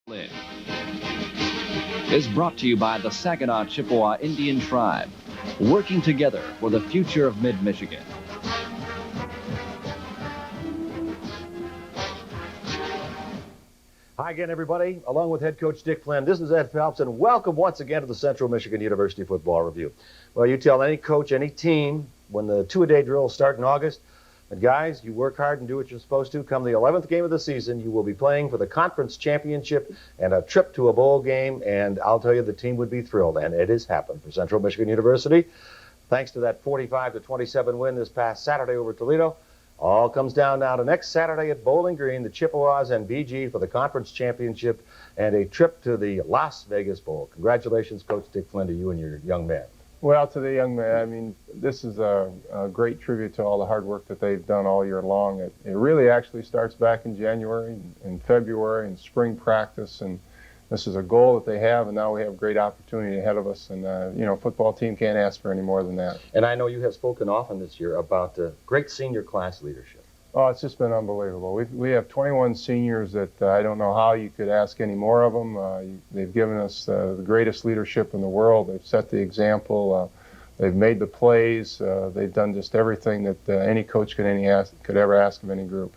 Lynn is brought to you by the Saginaw Chippewa Indian Tribe, working together for the future of mid-Michigan. Hi again, everybody. Along with head coach Dick Flynn, this is Ed Phelps, and welcome once again to the Central Michigan University Football Review. Well, you tell any coach, any team, when the two-a-day drills start in August, and guys, you work hard and do what you're supposed to. Come the 11th game of the season, you will be playing for the conference championship and a trip to a bowl game, and I'll tell you, the team would be thrilled, and it has happened for Central Michigan University. Thanks to that 45-27 win this past Saturday over Toledo. All comes down now to next Saturday at Bowling Green, the Chippewas and BG for the conference championship and a trip to the Las Vegas Bowl. Congratulations, Coach Dick Flynn, to you and your young men. Well, to the young man, I mean, this is a great tribute to all the hard work that they've done all year long. It really actually starts back in January and February and spring practice, and this is a goal that they have, and now we have great opportunity ahead of us, and, you know, football team can't ask for any more than that. And I know you have spoken often this year about great senior class leadership. Oh, it's just been unbelievable. We have 21 seniors that I don't know how you could ask any more of them. They've given us the greatest leadership in the world. They've set the example. They've made the plays. They've done just everything that any coach could ever ask of any group.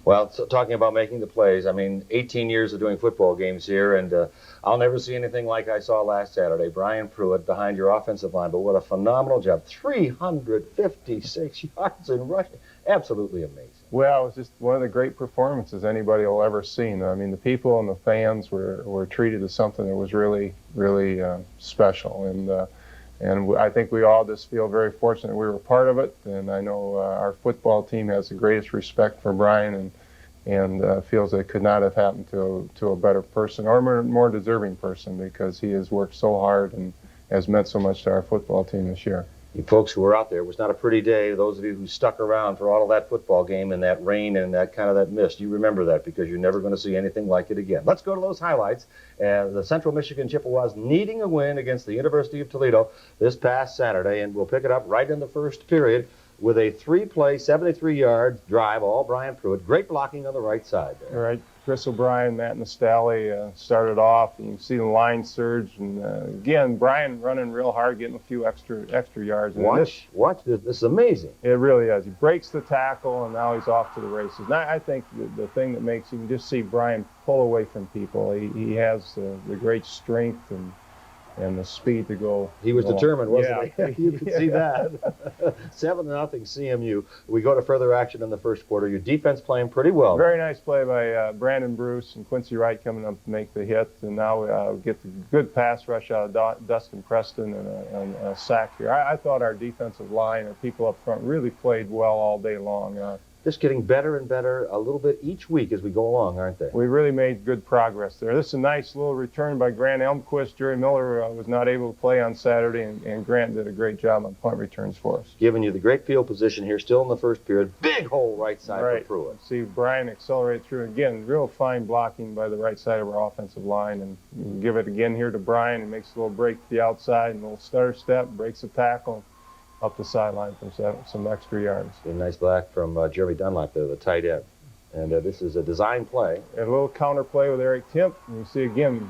Well, so talking about making the plays, I mean, 18 years of doing football games here, and I'll never see anything like I saw last Saturday. Brian Pruitt behind your offensive line, but what a phenomenal job. 356 yards in rushing. Absolutely amazing. Well, it was just one of the great performances anybody will ever seen. I mean, the people and the fans were treated as something that was really, really special. And I think we all just feel very fortunate we were part of it. And I know our football team has the greatest respect for Brian and feels that it could not have happened to a better person or more deserving person, because he has worked so hard and has meant so much to our football team this year. You folks who were out there, it was not a pretty day. Those of you who stuck around for all of that football game and that rain and that kind of that mist, you remember that because you're never going to see anything like it again. Let's go to those highlights. The Central Michigan Chippewas needing a win against the University of Toledo this past Saturday, and we'll pick it up right in the first period with a three-play, 73-yard drive, all Brian Pruitt. Great blocking on the right side there. All right. Chris O'Brien, Matt Nastali started off, and you can see the line surge. And again, Brian running real hard, getting a few extra yards. Watch this. This is amazing. It really is. He breaks the tackle, and now he's off to the races. And I think the thing that makes you can just see Brian pull away from people. He has the great strength and the speed to go. He was determined, wasn't he? You could see that. 7-0 CMU. We go to further action in the first quarter. Your defense playing pretty well. Very nice play by Brandon Bruce and Quincy Wright coming up to make the hit. And now we get the good pass rush out of Dustin Preston and a sack here. I thought our defensive line, our people up front, really played well all day long. Just getting better and better a little bit each week as we go along, aren't they? We really made good progress there. This is a nice little return by Grant Elmquist. Jerry Miller was not able to play on Saturday, and Grant did a great job on punt returns for us. Giving you the great field position here, still in the first period. Big hole right side for Pruitt. See Brian accelerate through. Again, real fine blocking by the right side of our offensive line. And you give it again here to Brian. He makes a little break to the outside and a little stutter step, breaks the tackle up the sideline for some extra yards. A nice block from Jeremy Dunlap there, the tight end. And this is a design play. And a little counter play with Eric Timp. And you see again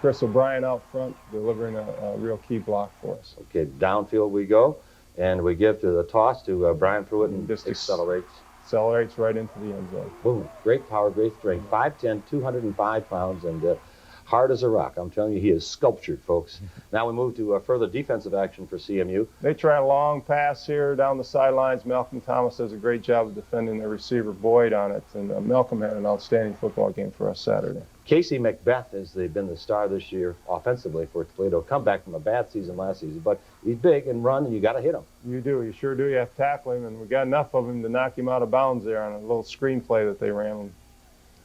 Chris O'Brien out front delivering a real key block for us. Okay, downfield we go. And we give to the toss to Brian Pruitt and just accelerates. Accelerates right into the end zone. Boom. Great power, great strength. 5'10", 205 pounds, and hard as a rock. I'm telling you, he is sculptured, folks. Now we move to further defensive action for CMU. They try a long pass here down the sidelines. Malcolm Thomas does a great job of defending their receiver Boyd on it. And Malcolm had an outstanding football game for us Saturday. Casey Macbeth has been the star this year offensively for Toledo. Come back from a bad season last season, but he's big and run, and you got to hit him. You do. You sure do. You have to tackle him, and we got enough of him to knock him out of bounds there on a little screen play that they ran.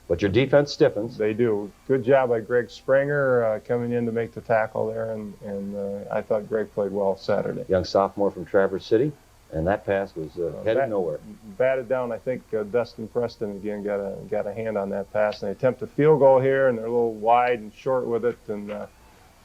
But your defense stiffens. They do. Good job by Greg Springer coming in to make the tackle there, and I thought Greg played well Saturday. Young sophomore from Traverse City, and that pass was headed nowhere. Batted down. I think Dustin Preston again got a hand on that pass, and they attempt a field goal here, and they're a little wide and short with it, and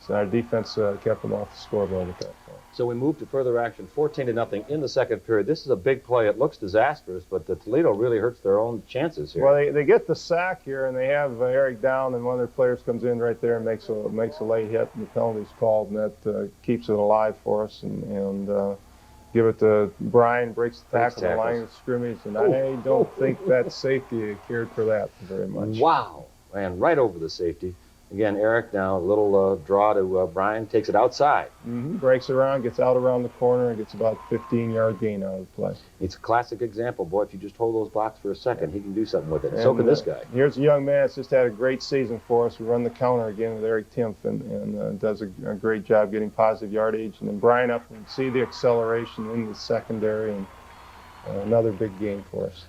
So our defense kept them off the scoreboard at that point. So we moved to further action, 14-0 in the second period. This is a big play. It looks disastrous, but the Toledo really hurts their own chances here. Well, they get the sack here, and they have Eric down, and one of their players comes in right there and makes a late hit, and the penalty's called, and that keeps it alive for us. And give it to Brian, breaks the tackle on the line of scrimmage, and I don't think that safety cared for that very much. Wow. Ran right over the safety. Again, Eric now a little draw to Brian, takes it outside. Breaks around, gets out around the corner, and gets about 15-yard gain out of the play. It's a classic example. Boy, if you just hold those blocks for a second, he can do something with it. And so can this guy. Here's a young man that's just had a great season for us. We run the counter again with Eric Timpf and does a great job getting positive yardage. And then Brian up and see the acceleration in the secondary, and another big gain for us.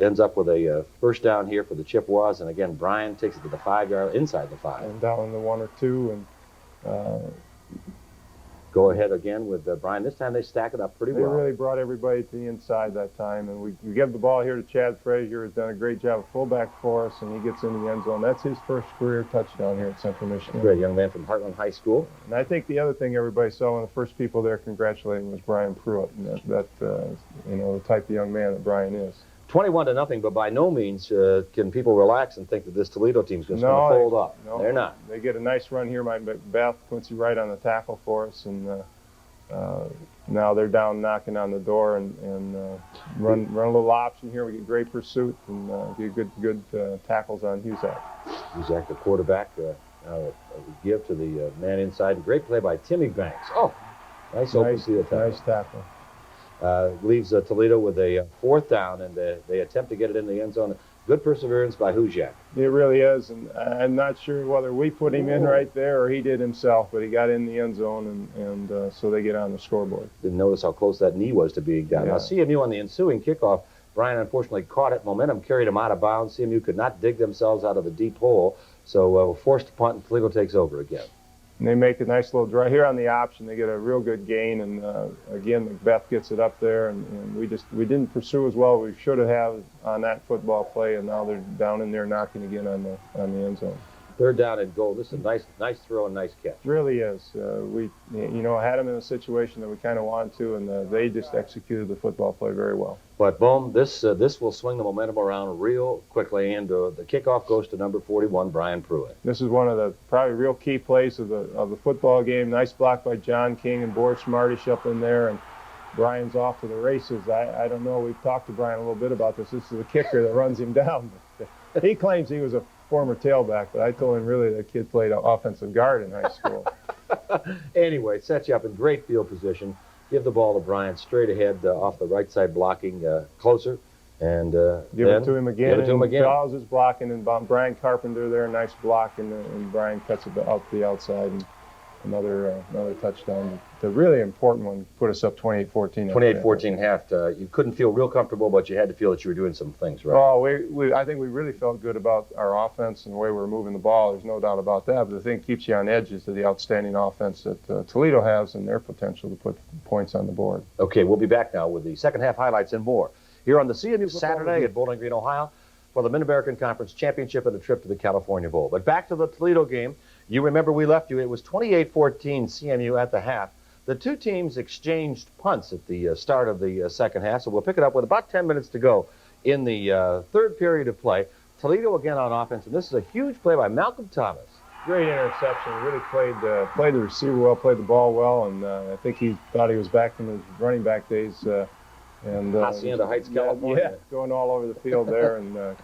Ends up with a first down here for the Chippewas, and again, Brian takes it to the 5-yard, inside the 5. And down the 1 or 2, and go ahead again with Brian. This time they stack it up pretty well. They really brought everybody to the inside that time, and we give the ball here to Chad Frazier, who's done a great job of fullback for us, and he gets in the end zone. That's his first career touchdown here at Central Michigan. Great young man from Heartland High School. And I think the other thing everybody saw when the first people there congratulating was Brian Pruitt, and that you know, the type of young man that Brian is. 21-0, but by no means can people relax and think that this Toledo team's just going to fold up. No, they're not. They get a nice run here by Beth Quincy Wright on the tackle for us, and now they're down knocking on the door, and run a little option here. We get great pursuit and get good tackles on Huzak. Huzak, the quarterback, give to the man inside. Great play by Timmy Banks. Oh, nice open field tackle. Nice tackle. Leaves Toledo with a 4th down, and they attempt to get it in the end zone. Good perseverance by Huzak. It really is, and I'm not sure whether we put him in right there or he did himself, but he got in the end zone, and so they get on the scoreboard. Didn't notice how close that knee was to being down. Yeah. Now, CMU on the ensuing kickoff, Brian unfortunately caught it. Momentum carried him out of bounds. CMU could not dig themselves out of the deep hole, so forced to punt, and Toledo takes over again. And they make a nice little drive here on the option. They get a real good gain, and again, Macbeth gets it up there, and we didn't pursue as well as we should have on that football play, and now they're down in there knocking again on the end zone. 3rd down and goal. This is a nice throw and nice catch. It really is. We had them in a situation that we kind of wanted to, and they just executed the football play very well. But boom, this will swing the momentum around real quickly, and the kickoff goes to number 41, Brian Pruitt. This is one of the probably real key plays of the football game. Nice block by John King and Boris Smartish up in there, and Brian's off to the races. I don't know. We've talked to Brian a little bit about this. This is the kicker that runs him down. He claims he was a former tailback, but I told him really that kid played offensive guard in high school. Anyway, sets you up in great field position. Give the ball to Brian straight ahead off the right side, blocking closer, and give it to him again. Give it to him again. Charles is blocking, and Brian Carpenter there, nice block, and Brian cuts it out the outside, and another touchdown. The really important one put us up 28-14. 28-14 half. You couldn't feel real comfortable, but you had to feel that you were doing some things right. Oh, I think we really felt good about our offense and the way we were moving the ball. There's no doubt about that. But the thing that keeps you on edge is the outstanding offense that Toledo has and their potential to put points on the board. Okay, we'll be back now with the second half highlights and more here on the CMU Saturday at Bowling Green, Ohio, for the Mid-American Conference Championship and a trip to the California Bowl. But back to the Toledo game. You remember we left you. It was 28-14 CMU at the half. The two teams exchanged punts at the start of the second half, so we'll pick it up with about 10 minutes to go in the third period of play. Toledo again on offense, and this is a huge play by Malcolm Thomas. Great interception. Really played the receiver well, played the ball well, and I think he thought he was back from his running back days. Hacienda Heights, California. Yeah, going all over the field there, and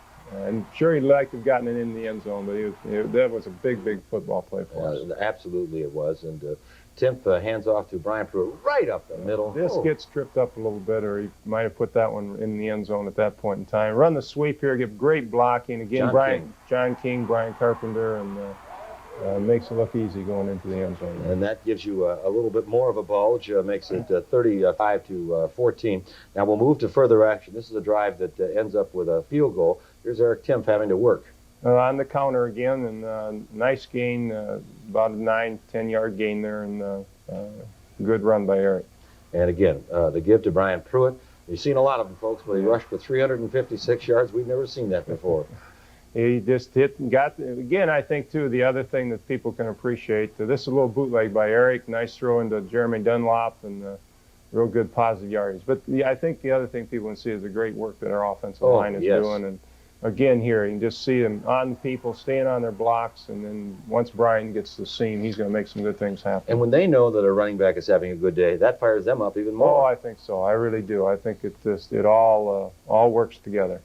I'm sure he'd like to have gotten it in the end zone, but that was a big football play for us. Absolutely it was, and Timpf hands off to Brian Pruitt right up the middle. This gets tripped up a little bit, or he might have put that one in the end zone at that point in time. Run the sweep here, get great blocking. Again, John King, Brian Carpenter, and makes it look easy going into the end zone. And that gives you a little bit more of a bulge, makes it 35-14. Now we'll move to further action. This is a drive that ends up with a field goal. Here's Eric Timpf having to work. On the counter again, and nice gain, about a 9-10 yard gain there, and good run by Eric. And again, the give to Brian Pruitt. You've seen a lot of them, folks, but he rushed for 356 yards. We've never seen that before. he just hit and got, again, I think, too, the other thing that people can appreciate, this is a little bootleg by Eric, nice throw into Jeremy Dunlop, and real good positive yardage. But I think the other thing people can see is the great work that our offensive line is doing. And again, here, you can just see them on people, staying on their blocks, and then once Brian gets the seam, he's going to make some good things happen. And when they know that a running back is having a good day, that fires them up even more. Oh, I think so. I really do. I think it all works together.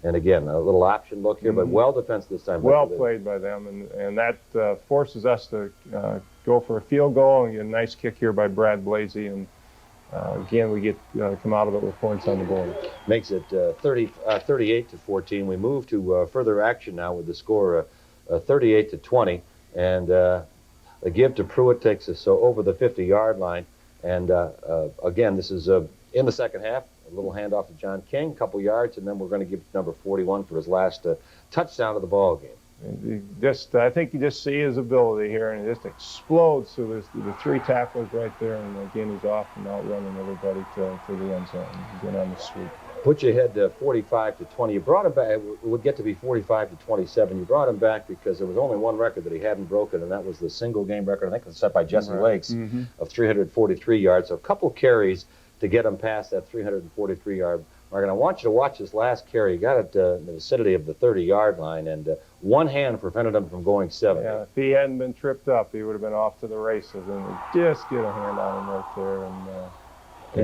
And again, a little option look here, but well defense this time. Well played by them, and that forces us to go for a field goal and get a nice kick here by Brad Blasey, and again, we get come out of it with points on the board. Makes it 38-14. We move to further action now with the score 38-20, and a give to Pruitt takes us over the 50-yard line. And again, this is in the second half. A little handoff to John King, a couple yards, and then we're going to give number 41 for his last touchdown of the ball game. I think you just see his ability here, and it just explodes. So there's the three tacklers right there, and again he's off and outrunning everybody to the end zone. Again on the sweep. Put you ahead 45-20. You brought him back. It would get to be 45-27. You brought him back because there was only one record that he hadn't broken, and that was the single game record. I think it was set by Jesse Lakes of 343 yards. So a couple carries to get him past that 343-yard mark. And I want you to watch this last carry. He got it in the vicinity of the 30-yard line, and one hand prevented him from going 70. Yeah, if he hadn't been tripped up, he would have been off to the races. And just get a hand on him right there.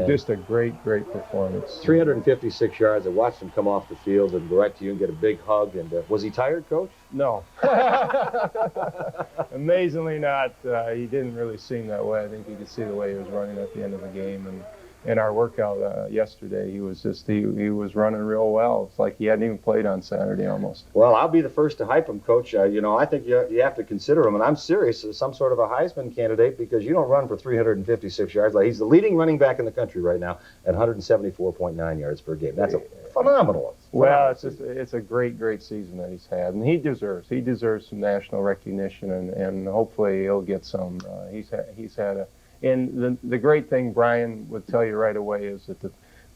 And just a great performance. 356 yards. I watched him come off the field and go right to you and get a big hug. And was he tired, Coach? No. Amazingly not. He didn't really seem that way. I think you could see the way he was running at the end of the game. And in our workout yesterday, he was running real well. It's like he hadn't even played on Saturday almost. Well, I'll be the first to hype him, Coach. I think you have to consider him, and I'm serious, as some sort of a Heisman candidate, because you don't run for 356 yards. He's the leading running back in the country right now at 174.9 yards per game. That's a phenomenal. Well, it's a great season that he's had, and he deserves some national recognition, and hopefully he'll get some. He's had and the great thing Brian would tell you right away is that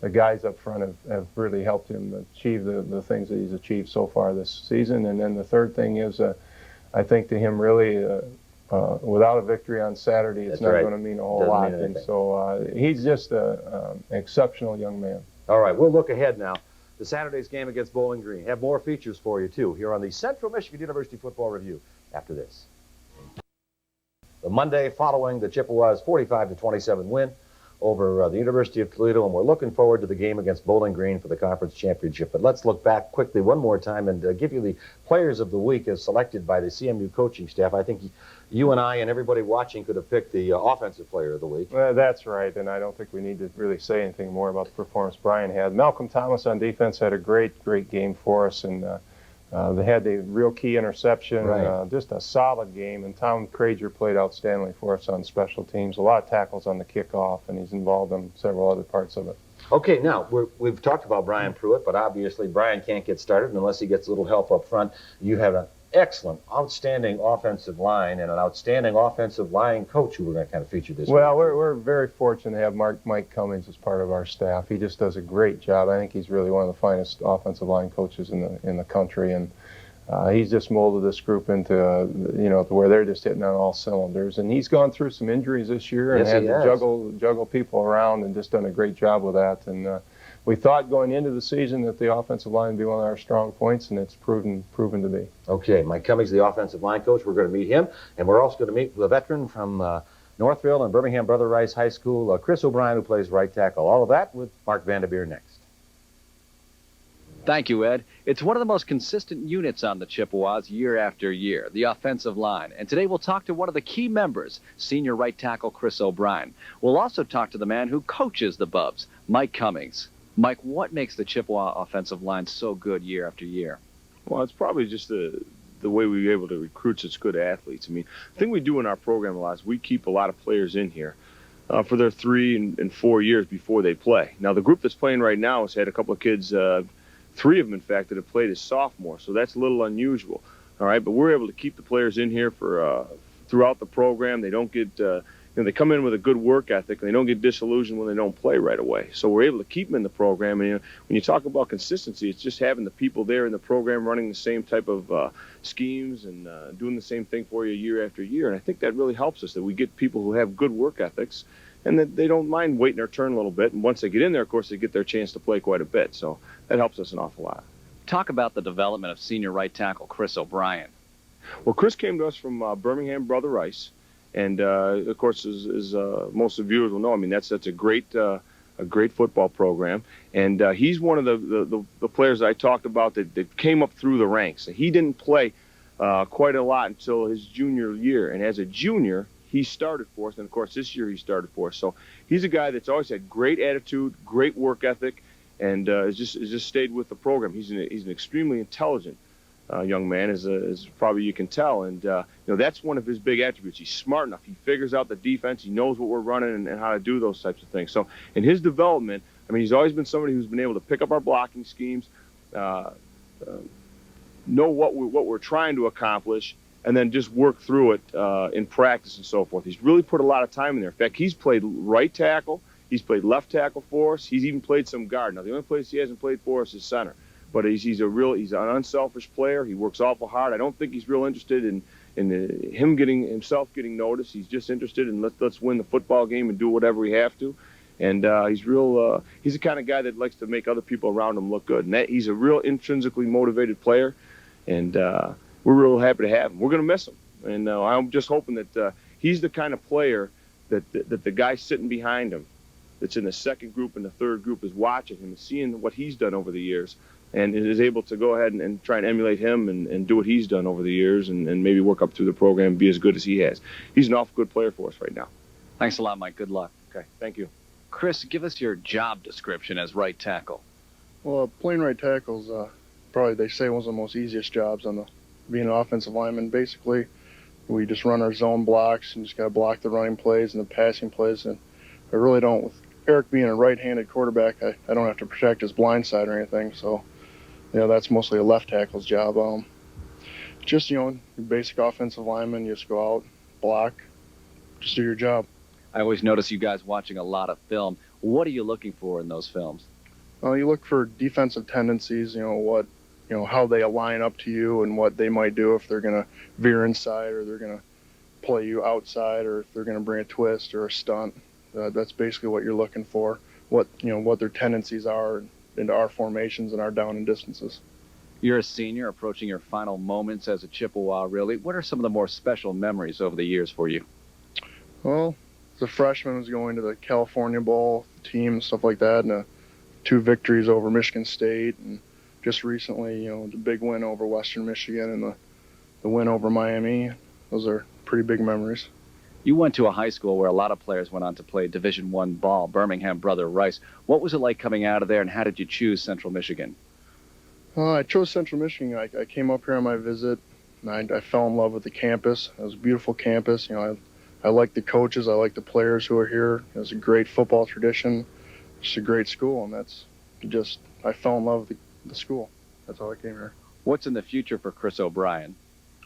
the guys up front have really helped him achieve the things that he's achieved so far this season. And then the third thing is, I think to him really, without a victory on Saturday, it's not going to mean a whole lot. And so he's just an exceptional young man. All right, we'll look ahead now to Saturday's game against Bowling Green. Have more features for you, too, here on the Central Michigan University Football Review after this. The Monday following the Chippewas' 45-27 win over the University of Toledo, and we're looking forward to the game against Bowling Green for the conference championship. But let's look back quickly one more time and give you the players of the week as selected by the CMU coaching staff. I think you and I and everybody watching could have picked the offensive player of the week. Well, that's right, and I don't think we need to really say anything more about the performance Brian had. Malcolm Thomas on defense had a great game for us, and they had the real key interception, just a solid game, and Tom Crager played outstandingly for us on special teams. A lot of tackles on the kickoff, and he's involved in several other parts of it. Okay, now, we've talked about Brian Pruitt, but obviously Brian can't get started unless he gets a little help up front. You have an excellent, outstanding offensive line and an outstanding offensive line coach who we're going to kind of feature this week. Well, we're very fortunate to have Mike Cummings as part of our staff. He just does a great job. I think he's really one of the finest offensive line coaches in the country, and he's just molded this group into to where they're just hitting on all cylinders. And he's gone through some injuries this year and had to juggle people around and just done a great job with that. And we thought going into the season that the offensive line would be one of our strong points, and it's proven to be. Okay, Mike Cummings, the offensive line coach. We're going to meet him, and we're also going to meet the veteran from Northville and Birmingham Brother Rice High School, Chris O'Brien, who plays right tackle. All of that with Mark Vanderbeer next. Thank you, Ed. It's one of the most consistent units on the Chippewas year after year, the offensive line. And today we'll talk to one of the key members, senior right tackle Chris O'Brien. We'll also talk to the man who coaches the Bubs, Mike Cummings. Mike, what makes the Chippewa offensive line so good year after year? Well, it's probably just the way we were able to recruit such good athletes. I mean, the thing we do in our program a lot is we keep a lot of players in here for their 3 and 4 years before they play. Now, the group that's playing right now has had a couple of kids, 3 of them, in fact, that have played as sophomores, so that's a little unusual. All right, but we're able to keep the players in here for throughout the program. They don't get they come in with a good work ethic, and they don't get disillusioned when they don't play right away. So we're able to keep them in the program. And when you talk about consistency, it's just having the people there in the program running the same type of schemes and doing the same thing for you year after year. And I think that really helps us, that we get people who have good work ethics and that they don't mind waiting their turn a little bit. And once they get in there, of course, they get their chance to play quite a bit. So that helps us an awful lot. Talk about the development of senior right tackle Chris O'Brien. Well, Chris came to us from Birmingham Brother Rice. And of course, as most of the viewers will know, I mean that's a great football program, and he's one of the players that I talked about that came up through the ranks. He didn't play quite a lot until his junior year, and as a junior, he started for us, and of course this year he started for us. So he's a guy that's always had great attitude, great work ethic, and has just stayed with the program. He's an extremely intelligent young man, as probably you can tell, and that's one of his big attributes. He's smart enough. He figures out the defense. He knows what we're running and how to do those types of things. So in his development, I mean, he's always been somebody who's been able to pick up our blocking schemes, know what we're trying to accomplish, and then just work through it in practice and so forth. He's really put a lot of time in there. In fact, he's played right tackle. He's played left tackle for us. He's even played some guard. Now, the only place he hasn't played for us is center. But he's an unselfish player. He works awful hard. I don't think he's real interested in himself getting noticed. He's just interested in let's win the football game and do whatever we have to. And he's the kind of guy that likes to make other people around him look good. And he's a real intrinsically motivated player. And we're real happy to have him. We're going to miss him. And I'm just hoping that he's the kind of player that the guy sitting behind him, that's in the second group and the third group, is watching him and seeing what he's done over the years, and is able to go ahead and try and emulate him and do what he's done over the years and maybe work up through the program and be as good as he has. He's an awful good player for us right now. Thanks a lot, Mike. Good luck. Okay, thank you. Chris, give us your job description as right tackle. Well, playing right tackle is probably, they say, one of the most easiest jobs being an offensive lineman. Basically, we just run our zone blocks and just got to block the running plays and the passing plays. And I really don't, with Eric being a right-handed quarterback, I don't have to protect his blind side or anything. So, that's mostly a left tackle's job. Just, your basic offensive lineman, you just go out, block, just do your job. I always notice you guys watching a lot of film. What are you looking for in those films? You look for defensive tendencies, how they align up to you and what they might do if they're going to veer inside or they're going to play you outside or if they're going to bring a twist or a stunt. That's basically what you're looking for, what their tendencies are into our formations and our down and distances. You're a senior approaching your final moments as a Chippewa, really. What are some of the more special memories over the years for you? Well, as a freshman, I was going to the California Bowl team, stuff like that, and 2 victories over Michigan State, and just recently, the big win over Western Michigan and the win over Miami. Those are pretty big memories. You went to a high school where a lot of players went on to play Division I ball, Birmingham Brother Rice. What was it like coming out of there, and how did you choose Central Michigan? I chose Central Michigan. I came up here on my visit, and I fell in love with the campus. It was a beautiful campus. I like the coaches. I like the players who are here. It was a great football tradition. It's a great school, and I fell in love with the school. That's how I came here. What's in the future for Chris O'Brien?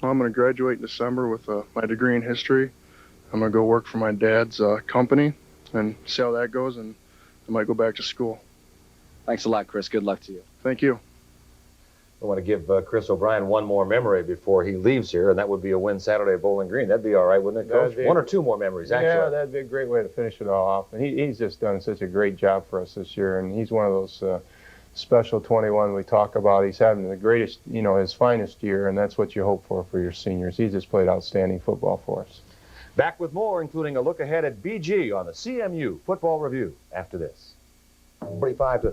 I'm going to graduate in December with my degree in history. I'm going to go work for my dad's company and see how that goes, and I might go back to school. Thanks a lot, Chris. Good luck to you. Thank you. I want to give Chris O'Brien one more memory before he leaves here, and that would be a win Saturday at Bowling Green. That'd be all right, wouldn't it, Coach? 1 or 2 more memories, actually. Yeah, that'd be a great way to finish it all off. And he's just done such a great job for us this year, and he's one of those special 21 we talk about. He's having the greatest, his finest year, and that's what you hope for your seniors. He's just played outstanding football for us. Back with more, including a look ahead at BG on the CMU Football Review after this. 45-27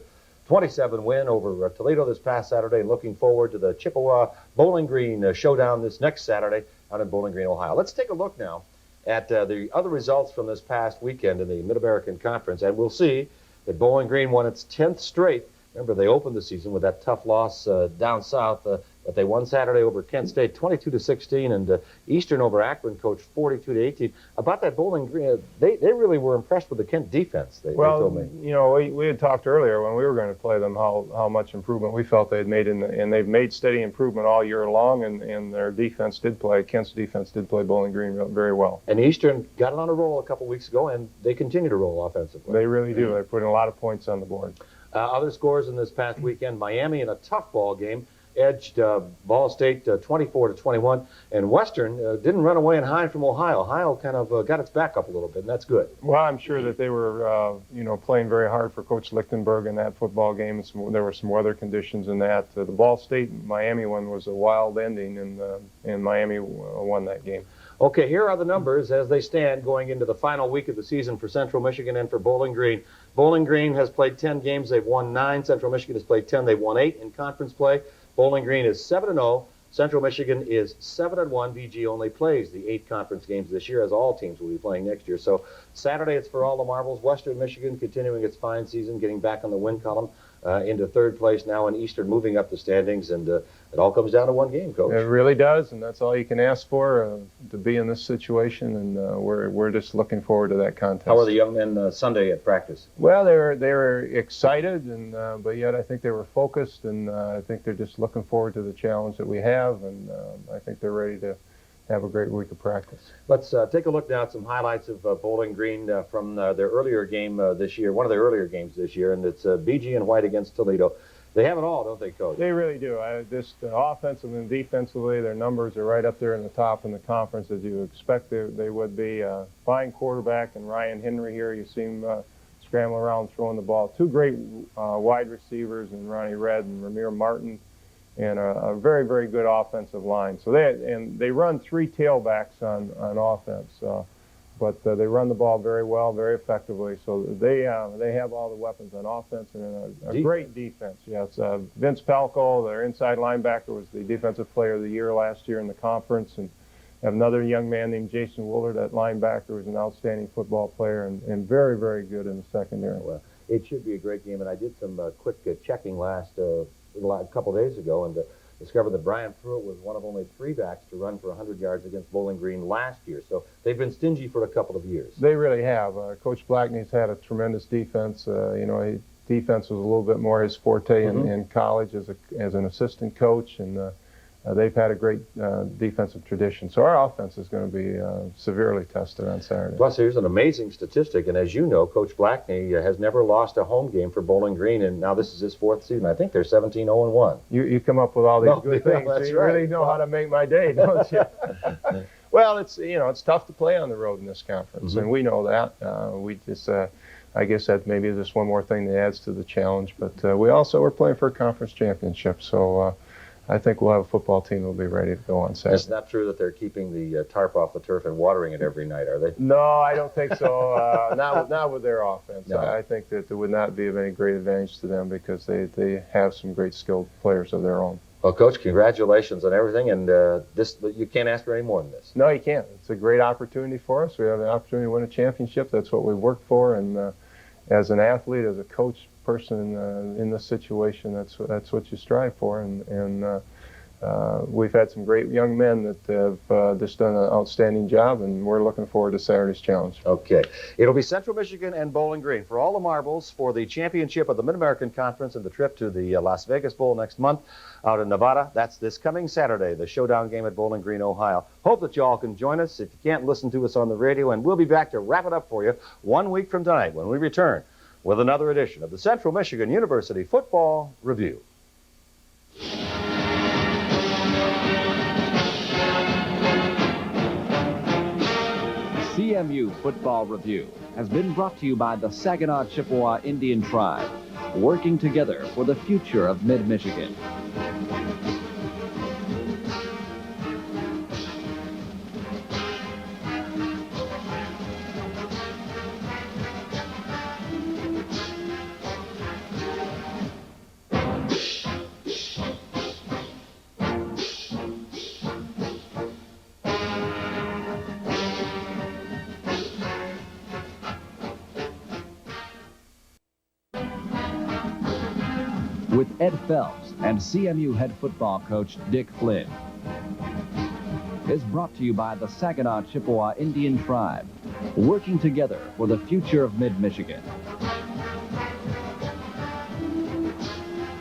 win over Toledo this past Saturday. Looking forward to the Chippewa Bowling Green showdown this next Saturday out in Bowling Green, Ohio. Let's take a look now at the other results from this past weekend in the Mid-American Conference, and we'll see that Bowling Green won its 10th straight. Remember, they opened the season with that tough loss down south But they won Saturday over Kent State 22-16, and Eastern over Akron, Coach, 42-18. About that Bowling Green, they really were impressed with the Kent defense, they told me. You know, we had talked earlier when we were going to play them how much improvement we felt they had made, and they've made steady improvement all year long, and their defense did play, Kent's defense did play Bowling Green very well. And Eastern got it on a roll a couple weeks ago, and they continue to roll offensively. They really do. They're putting a lot of points on the board. Other scores in this past weekend, Miami in a tough ball game edged Ball State 24-21, and Western didn't run away and hide from Ohio. Ohio kind of got its back up a little bit, and that's good. Well, I'm sure that they were, playing very hard for Coach Lichtenberg in that football game. There were some weather conditions in that. The Ball State-Miami one was a wild ending, and Miami won that game. Okay, here are the numbers as they stand going into the final week of the season for Central Michigan and for Bowling Green. Bowling Green has played 10 games. They've won 9. Central Michigan has played 10. They've won 8 in conference play. Bowling Green is 7-0. Central Michigan is 7-1. BG only plays the 8 conference games this year, as all teams will be playing next year. So Saturday it's for all the marbles. Western Michigan continuing its fine season, getting back on the win column into 3rd place now, and Eastern moving up the standings, and it all comes down to one game, Coach. It really does, and that's all you can ask for, to be in this situation, and we're just looking forward to that contest. How are the young men Sunday at practice? Well, they were excited, and but yet I think they were focused, and I think they're just looking forward to the challenge that we have, and I think they're ready to have a great week of practice. Let's take a look now at some highlights of Bowling Green from their earlier game this year, one of their earlier games this year, and it's BG and White against Toledo. They have it all, don't they, Coach? They really do. Offensively and defensively, their numbers are right up there in the top in the conference, as you expect they would be. Fine quarterback, and Ryan Henry here, you see him scrambling around throwing the ball. 2 great wide receivers, and Ronnie Red and Ramir Martin, and a very, very good offensive line. So they run 3 tailbacks on offense, but they run the ball very well, very effectively. So they have all the weapons on offense and a great defense. Yes, Vince Palco, their inside linebacker, was the Defensive Player of the Year last year in the conference, and have another young man named Jason Woolard at linebacker, who's an outstanding football player and very, very good in the secondary. Well, it should be a great game, and I did some quick checking a couple days ago, and discovered that Brian Pruitt was one of only 3 backs to run for 100 yards against Bowling Green last year. So they've been stingy for a couple of years. They really have. Coach Blackney's had a tremendous defense. Defense was a little bit more his forte in college as an assistant coach, and they've had a great defensive tradition. So our offense is going to be severely tested on Saturday. Plus, here's an amazing statistic, and as you know, Coach Blackney has never lost a home game for Bowling Green, and now this is his 4th season. I think they're 17-0-1. You come up with all these good things. That's so you really know how to make my day, don't you? Well, it's tough to play on the road in this conference, and we know that. We just I guess that maybe is just one more thing that adds to the challenge, but we're playing for a conference championship, so I think we'll have a football team that will be ready to go on Saturday. It's not true that they're keeping the tarp off the turf and watering it every night, are they? No, I don't think so. Not with their offense. No. I think that it would not be of any great advantage to them because they have some great skilled players of their own. Well, Coach, congratulations on everything, and you can't ask for any more than this. No, you can't. It's a great opportunity for us. We have an opportunity to win a championship. That's what we worked for, and as an athlete, as a coach, person in this situation, that's what you strive for, and we've had some great young men that have just done an outstanding job, and we're looking forward to Saturday's challenge. Okay. It'll be Central Michigan and Bowling Green for all the marbles for the championship of the Mid-American Conference and the trip to the Las Vegas Bowl next month out in Nevada. That's this coming Saturday, the showdown game at Bowling Green, Ohio. Hope that you all can join us. If you can't, listen to us on the radio, and we'll be back to wrap it up for you 1 week from tonight when we return with another edition of the Central Michigan University Football Review. CMU Football Review has been brought to you by the Saginaw Chippewa Indian Tribe, working together for the future of Mid-Michigan. With Ed Phelps, and CMU head football coach Dick Flynn. Is brought to you by the Saginaw Chippewa Indian Tribe, working together for the future of Mid-Michigan.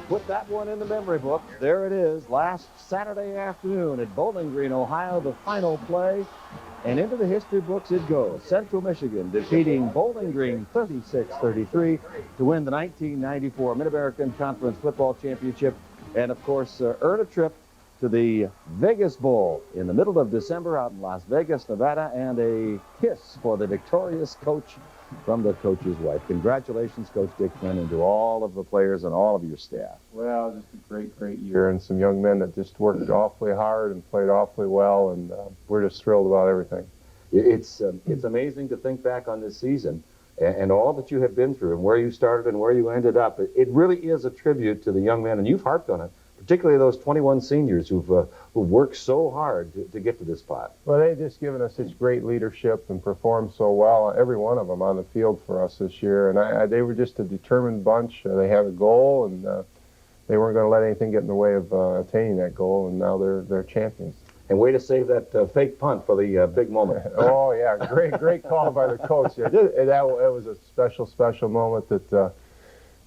Put that one in the memory book. There it is, last Saturday afternoon at Bowling Green, Ohio, the final play. And into the history books it goes. Central Michigan defeating Bowling Green 36-33 to win the 1994 Mid-American Conference Football Championship and, of course, earn a trip to the Vegas Bowl in the middle of December out in Las Vegas, Nevada, and a kiss for the victorious coach from the coach's wife. Congratulations, Coach Dick Flynn, and to all of the players and all of your staff. Well, just a great, great year, and some young men that just worked awfully hard and played awfully well, and we're just thrilled about everything. It's amazing to think back on this season and all that you have been through and where you started and where you ended up. It really is a tribute to the young men, and you've harped on it, particularly those 21 seniors who worked so hard to get to this spot. Well, they've just given us such great leadership and performed so well, every one of them on the field for us this year. And they were just a determined bunch. They had a goal, and they weren't going to let anything get in the way of attaining that goal, and now they're champions. And way to save that fake punt for the big moment. Oh, yeah, great call by the coach there. That was a special moment that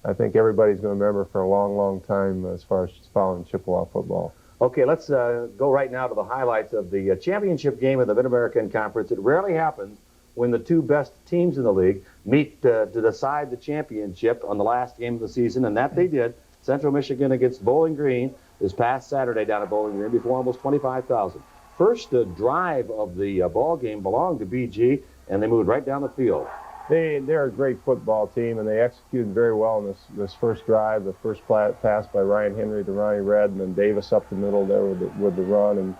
I think everybody's going to remember for a long, long time as far as following Chippewa football. Okay, let's go right now to the highlights of the championship game of the Mid-American Conference. It rarely happens when the two best teams in the league meet to decide the championship on the last game of the season, and that they did. Central Michigan against Bowling Green this past Saturday down at Bowling Green before almost 25,000. First drive of the ball game belonged to BG, and they moved right down the field. They're a great football team, and they executed very well in this first drive. The first pass by Ryan Henry to Ronnie Red, and then Davis up the middle there with the run. And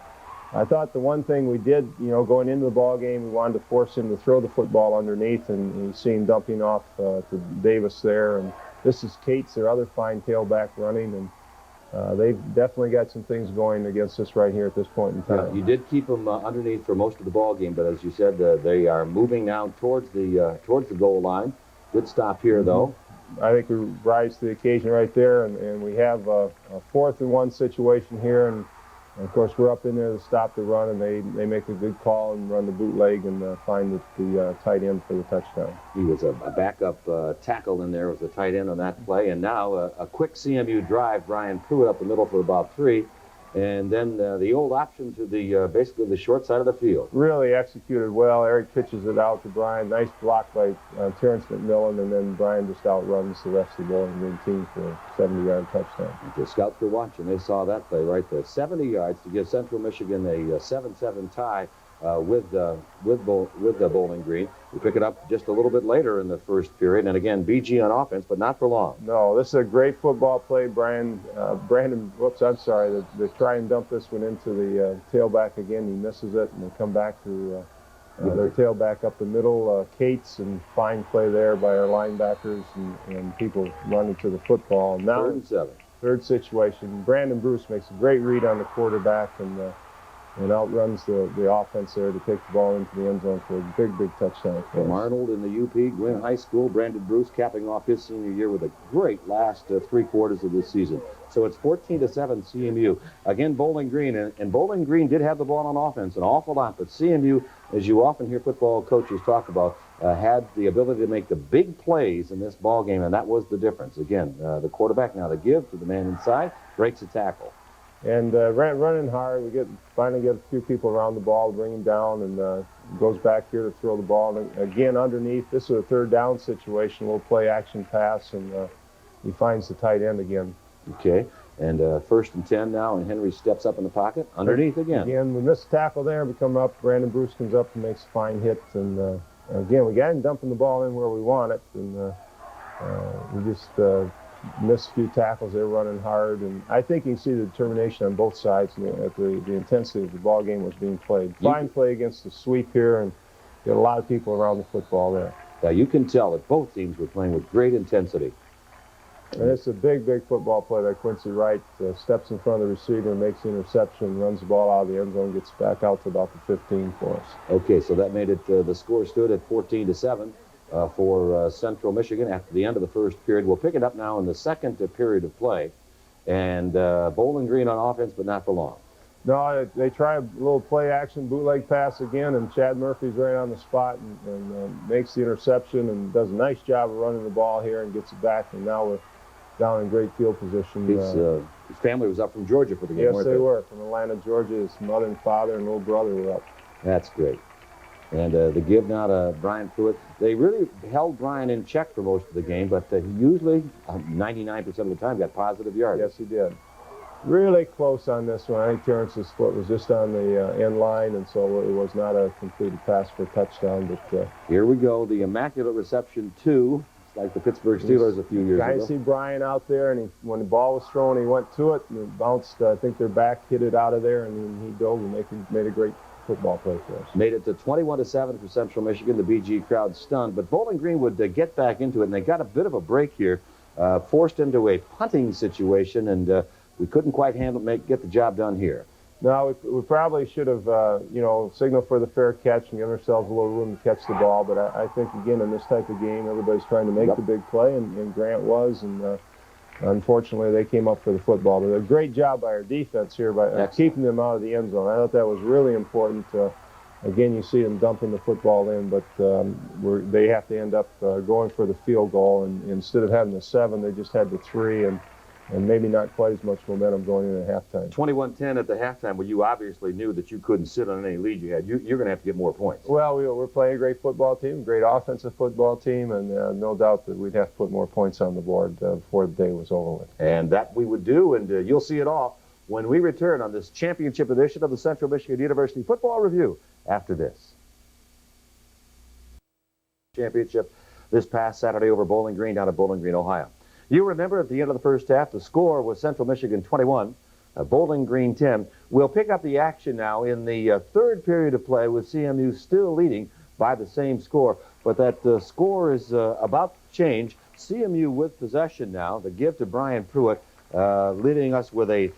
I thought the one thing we did, going into the ball game, we wanted to force him to throw the football underneath, and you see him dumping off to Davis there. And this is Cates, their other fine tailback, running, and they've definitely got some things going against us right here at this point in time. You did keep them underneath for most of the ball game, but as you said, they are moving now towards the goal line. Good stop here, though. I think we rise to the occasion right there, and we have a 4th-and-1 situation here, and of course we're up in there to stop the run, and they make a good call and run the bootleg and find the tight end for the touchdown. He was a backup tackle in there with the tight end on that play, and now a quick CMU drive. Brian Pruitt up the middle for about 3, and then the old option to the basically the short side of the field. Really executed well. Eric pitches it out to Brian. Nice block by Terrence McMillan, and then Brian just outruns the rest of the Bowling Green team for a 70-yard touchdown. The scouts were watching. They saw that play right there. 70 yards to give Central Michigan a 7-7 tie with the Bowling Green. We pick it up just a little bit later in the first period, and again, BG on offense, but not for long. No, this is a great football play. Brandon, they try and dump this one into the tailback again. He misses it, and they come back to their tailback up the middle. Cates, and fine play there by our linebackers and people running to the football. And now 3rd and 7. Third situation. Brandon Bruce makes a great read on the quarterback and outruns the offense there to take the ball into the end zone for a big touchdown. From Arnold in the UP Gwynn High School, Brandon Bruce capping off his senior year with a great last 3 quarters of this season. So it's 14-7 CMU. Again, Bowling Green, and Bowling Green did have the ball on offense an awful lot, but CMU, as you often hear football coaches talk about, had the ability to make the big plays in this ball game, and that was the difference. Again, the quarterback now to give to the man inside, breaks a tackle. And running hard, we finally get a few people around the ball, bring him down, and goes back here to throw the ball. And again, underneath, this is a 3rd down situation. We'll play action pass, and he finds the tight end again. Okay, and 1st and 10 now, and Henry steps up in the pocket, underneath again. Again, we missed the tackle there. We come up, Brandon Bruce comes up and makes a fine hit. And again, we got him dumping the ball in where we want it, and we just missed a few tackles. They were running hard, and I think you can see the determination on both sides at the intensity of the ball game was being played. Fine play against the sweep here, and got a lot of people around the football there. Now you can tell that both teams were playing with great intensity. And it's a big football play by Quincy Wright. Steps in front of the receiver, makes the interception, runs the ball out of the end zone, gets back out to about the 15 for us. Okay, so that made it, the score stood at 14-7 for Central Michigan after the end of the first period. We'll pick it up now in the second period of play. And Bowling Green on offense, but not for long. No, they try a little play action bootleg pass again, and Chad Murphy's right on the spot and makes the interception and does a nice job of running the ball here and gets it back. And now we're down in great field position. His family was up from Georgia for the game, yes, weren't they were. From Atlanta, Georgia. His mother and father and little brother were up. That's great. And the give now to Brian Pruitt. They really held Brian in check for most of the game, but he usually, 99% of the time, got positive yards. Yes, he did. Really close on this one. I think Terrence's foot was just on the end line, and so it was not a completed pass for a touchdown. But here we go, the Immaculate Reception 2. It's like the Pittsburgh Steelers a few years ago. I see Brian out there, and when the ball was thrown, he went to it, and it bounced. I think their back hit it out of there, and he dove and made a great football play for us. Made it to 21-7 for Central Michigan. The BG crowd stunned, but Bowling Green would get back into it, and they got a bit of a break here, forced into a punting situation, and we couldn't quite get the job done here. No, we probably should have, signaled for the fair catch and given ourselves a little room to catch the ball. But I think, again, in this type of game, everybody's trying to make the big play, and Grant was. And unfortunately, they came up for the football. But a great job by our defense here by keeping them out of the end zone. I thought that was really important. Again, you see them dumping the football in, but they have to end up going for the field goal. And instead of having the 7, they just had the 3. And maybe not quite as much momentum going into halftime. 21-10 at the halftime, where you obviously knew that you couldn't sit on any lead you had. You're going to have to get more points. Well, we're playing a great football team, great offensive football team, and no doubt that we'd have to put more points on the board before the day was over with. And that we would do, and you'll see it all when we return on this championship edition of the Central Michigan University Football Review after this. Championship this past Saturday over Bowling Green down at Bowling Green, Ohio. You remember at the end of the first half, the score was Central Michigan 21, Bowling Green 10. We'll pick up the action now in the third period of play with CMU still leading by the same score. But that score is about to change. CMU with possession now. The give to Brian Pruitt, leading us with a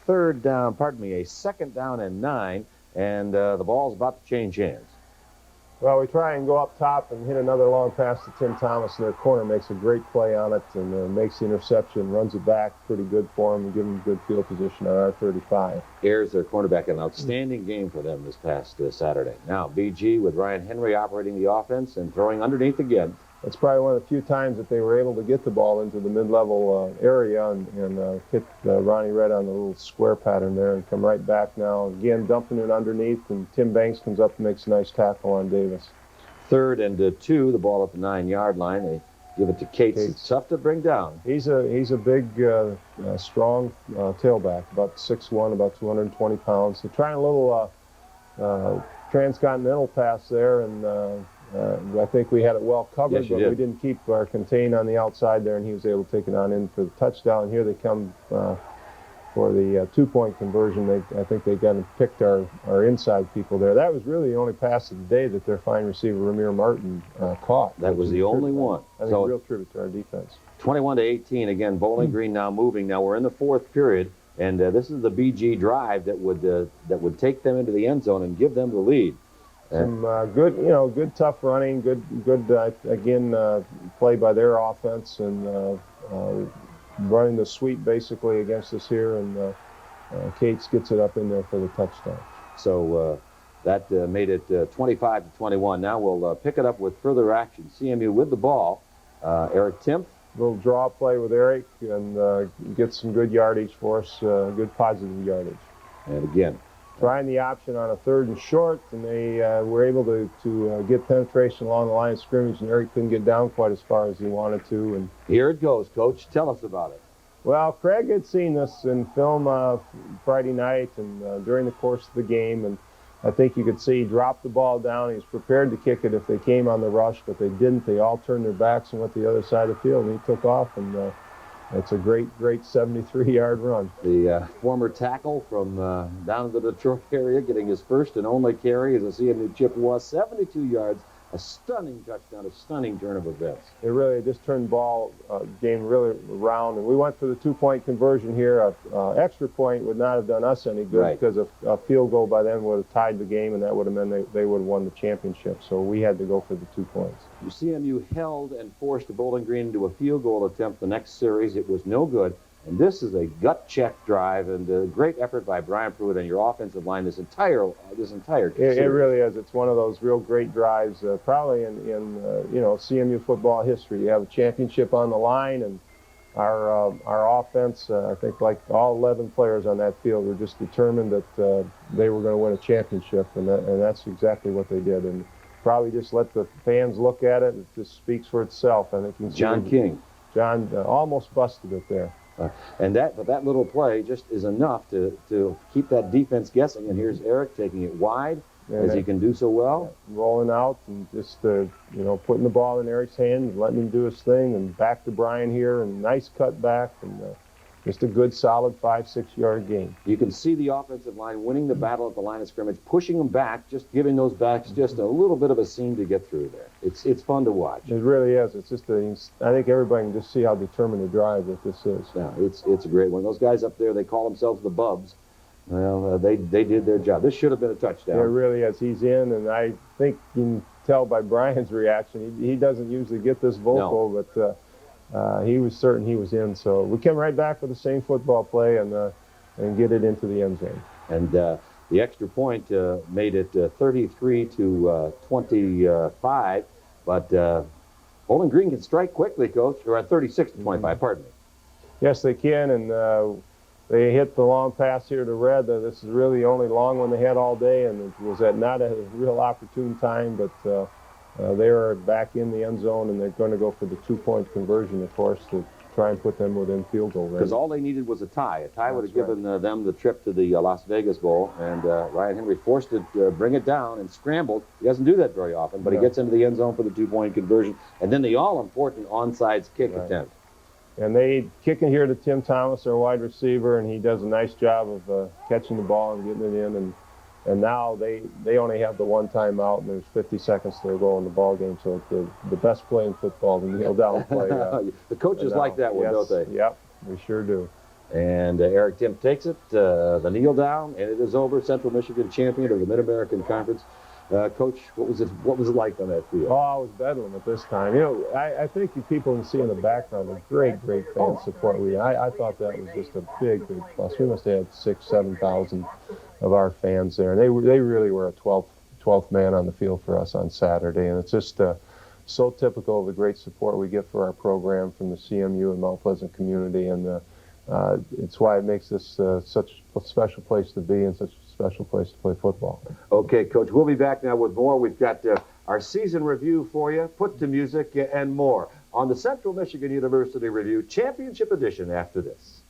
second down and 9. And the ball's about to change hands. Well, we try and go up top and hit another long pass to Tim Thomas, and their corner makes a great play on it and makes the interception, runs it back pretty good for him, and give him good field position on our 35. Ayers, their cornerback, an outstanding game for them this past Saturday. Now, BG with Ryan Henry operating the offense and throwing underneath again. That's probably one of the few times that they were able to get the ball into the mid-level area and hit Ronnie Red on the little square pattern there and come right back now. Again, dumping it underneath, and Tim Banks comes up and makes a nice tackle on Davis. 3rd and 2, the ball at the 9-yard line. They give it to Cates. It's tough to bring down. He's a big, strong tailback, about 6'1", about 220 pounds. They're trying a little transcontinental pass there, and I think we had it well covered, but we didn't keep our contain on the outside there, and he was able to take it on in for the touchdown. Here they come for the 2-point conversion. I think they got and picked our inside people there. That was really the only pass of the day that their fine receiver, Ramir Martin, caught. That was the only one. I think a real tribute to our defense. 21-18, again, Bowling Green now moving. Now we're in the 4th period, and this is the BG drive that would take them into the end zone and give them the lead. Some good tough running, good play by their offense, and running the sweep basically against us here, and Cates gets it up in there for the touchdown. So that made it 25-21. Now we'll pick it up with further action. CMU with the ball. Eric Timpf. Little draw play with Eric, and gets some good yardage for us, good positive yardage. And again, trying the option on a 3rd and short, and they were able to get penetration along the line of scrimmage, and Eric couldn't get down quite as far as he wanted to. And here it goes, Coach. Tell us about it. Well, Craig had seen this in film Friday night and during the course of the game, and I think you could see he dropped the ball down. He was prepared to kick it if they came on the rush, but they didn't. They all turned their backs and went the other side of the field, and he took off, and it's a great 73-yard run. The former tackle from down in the Detroit area getting his first and only carry as a CMU Chippewa, 72 yards, a stunning touchdown, a stunning turn of events. It really just turned ball game really around, and we went for the 2-point conversion here. Extra point would not have done us any good because a field goal by then would have tied the game, and that would have meant they would have won the championship. So we had to go for the 2 points. CMU held and forced the Bowling Green into a field goal attempt the next series. It was no good, And this is a gut check drive, and a great effort by Brian Pruitt and your offensive line this entire It series. really is. It's one of those real great drives, probably in CMU football history. You have a championship on the line, and our offense, I think, like all 11 players on that field, were just determined that they were going to win a championship, and that's exactly what they did. And probably just let the fans look at it. It just speaks for itself. I think you can see John King. John almost busted it there. And that little play just is enough to keep that defense guessing. And here's Eric taking it wide, as he can do so well. Rolling out and just putting the ball in Eric's hand and letting him do his thing, and back to Brian here, and nice cut back, and just a good solid 5-6 yard gain. You can see the offensive line winning the battle at the line of scrimmage, pushing them back, just giving those backs just a little bit of a seam to get through there. It's fun to watch. It really is. It's just I think everybody can just see how determined a drive that this is. Yeah, it's a great one. Those guys up there, they call themselves the Bubs. Well, they did their job. This should have been a touchdown. It really is. He's in, and I think you can tell by Brian's reaction. He doesn't usually get this vocal, but he was certain he was in. So we came right back for the same football play and get it into the end zone. And the extra point made it 33 to 25. But Bowling Green can strike quickly, Coach. Or at 36 to 25. Pardon me. Yes, they can, and they hit the long pass here to Red. This is really the only long one they had all day, and it was at not a real opportune time, but they are back in the end zone, and they're going to go for the 2-point conversion, of course, to try and put them within field goal range. Because all they needed was a tie. A tie would have given them the trip to the Las Vegas Bowl, and Ryan Henry forced it to bring it down and scrambled. He doesn't do that very often, but he gets into the end zone for the 2-point conversion, and then the all-important onside kick attempt. And they kick it here to Tim Thomas, their wide receiver, and he does a nice job of catching the ball and getting it in. And now they only have the one timeout, and there's 50 seconds to go in the ball game. So it's the best play in football, the kneel down play. The coaches like that one, don't they? Yep, we sure do. And Eric Tim takes it, the kneel down, and it is over. Central Michigan champion of the Mid-American Conference. Coach, what was it like on that field? Oh, it was bedlam at this time. I think you people can see in the background the great fan support. I thought that was just a big plus. We must have had 6,000-7,000 of our fans there, and they really were a 12th man on the field for us on Saturday, and it's just so typical of the great support we get for our program from the CMU and Mount Pleasant community, and it's why it makes this such a special place to be and such a special place to play football. Okay, Coach, we'll be back now with more. We've got our season review for you, put to music, and more on the Central Michigan University Review Championship Edition after this.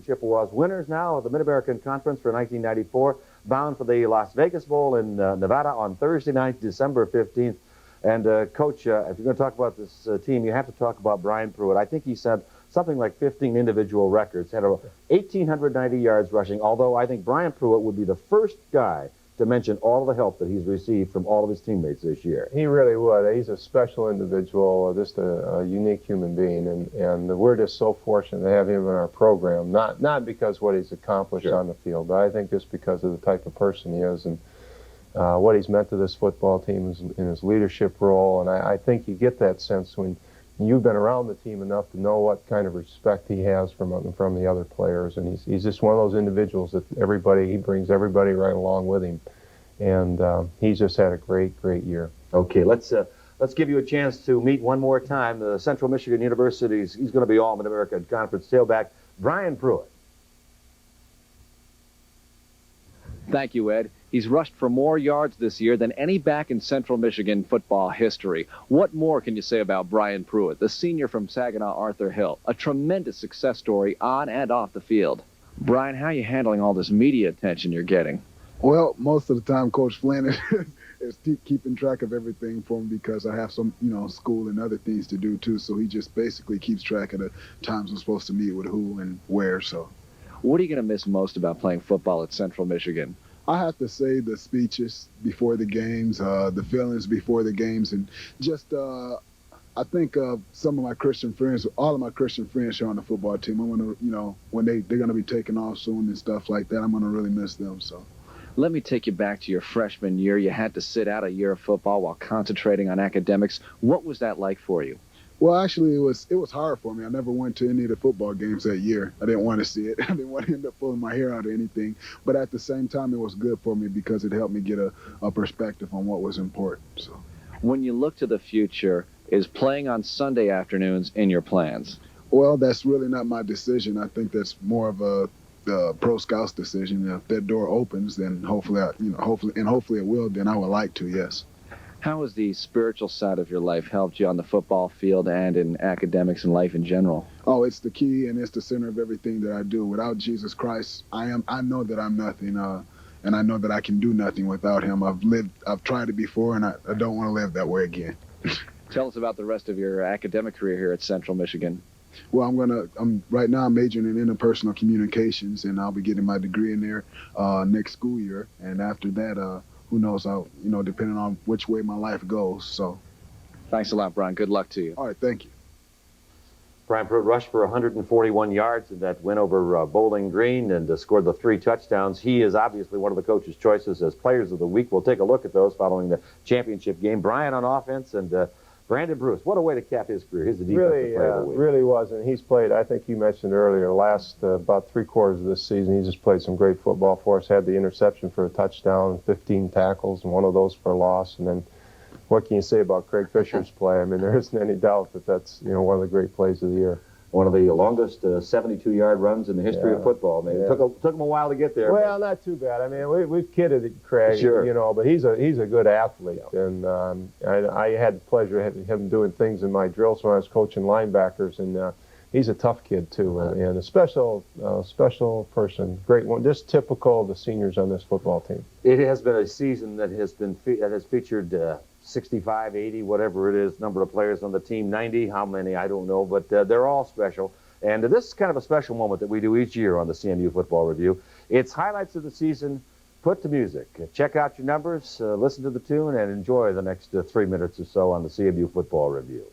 Chippewas winners now of the Mid-American Conference for 1994, bound for the Las Vegas Bowl in Nevada on Thursday night, December 15th. And, Coach, if you're going to talk about this team, you have to talk about Brian Pruitt. I think he said something like 15 individual records, had 1,890 yards rushing, although I think Brian Pruitt would be the first guy to mention all of the help that he's received from all of his teammates this year. He really would. He's a special individual, just a unique human being, and we're just so fortunate to have him in our program, not because what he's accomplished on the field, but I think just because of the type of person he is and what he's meant to this football team in his leadership role. And I think you get that sense when you've been around the team enough to know what kind of respect he has from the other players, and he's just one of those individuals that he brings everybody right along with him, and he's just had a great year. Okay, let's give you a chance to meet one more time the Central Michigan University's. He's going to be all Mid-American Conference tailback, Brian Pruitt. Thank you, Ed. He's rushed for more yards this year than any back in Central Michigan football history. What more can you say about Brian Pruitt, the senior from Saginaw Arthur Hill? A tremendous success story on and off the field. Brian, how are you handling all this media attention you're getting? Well, most of the time, Coach Flynn is keeping track of everything for me because I have some, school and other things to do too. So he just basically keeps track of the times I'm supposed to meet with who and where. So, what are you going to miss most about playing football at Central Michigan? I have to say the speeches before the games, the feelings before the games, and just I think some of my Christian friends, all of my Christian friends here on the football team, I want to, when they're going to be taking off soon and stuff like that, I'm going to really miss them. So. Let me take you back to your freshman year. You had to sit out a year of football while concentrating on academics. What was that like for you? Well, actually, it was hard for me. I never went to any of the football games that year. I didn't want to see it. I didn't want to end up pulling my hair out or anything. But at the same time, it was good for me because it helped me get a perspective on what was important. So, When you look to the future, is playing on Sunday afternoons in your plans? well, that's really not my decision. I think that's more of a pro scouts decision. If that door opens, then hopefully it will. Then I would like to, yes. How has the spiritual side of your life helped you on the football field and in academics and life in general? Oh, it's the key and it's the center of everything that I do. Without Jesus Christ, I know that I'm nothing, and I know that I can do nothing without him. I've tried it before, and I don't want to live that way again. Tell us about the rest of your academic career here at Central Michigan. Well, right now I'm majoring in interpersonal communications, and I'll be getting my degree in there next school year. And after that, who knows? Depending on which way my life goes. So, Thanks a lot, Brian. Good luck to you. all right, thank you. Brian Pruitt rushed for 141 yards in that win over Bowling Green and scored the 3 touchdowns. He is obviously one of the coach's choices as Players of the Week. We'll take a look at those following the championship game. Brian on offense and Brandon Bruce. What a way to cap his career. He's the defensive player of the week. Really was, and he's played, I think you mentioned earlier, last about 3/4 of this season, he's just played some great football for us. Had the interception for a touchdown, 15 tackles, and one of those for a loss. And then what can you say about Craig Fisher's play? I mean, there isn't any doubt that that's one of the great plays of the year. One of the longest 72-yard runs in the history of football. Maybe it took him a while to get there. Well, not too bad. I mean, we've kidded at Craig, Sure. But he's a good athlete, and I had the pleasure of him doing things in my drills when I was coaching linebackers, and he's a tough kid too, and a special person, great one, just typical of the seniors on this football team. It has been a season that has featured 65, 80, whatever it is, number of players on the team, 90, how many, I don't know, but they're all special. And this is kind of a special moment that we do each year on the CMU Football Review. It's highlights of the season put to music. Check out your numbers, listen to the tune, and enjoy the next 3 minutes or so on the CMU Football Review.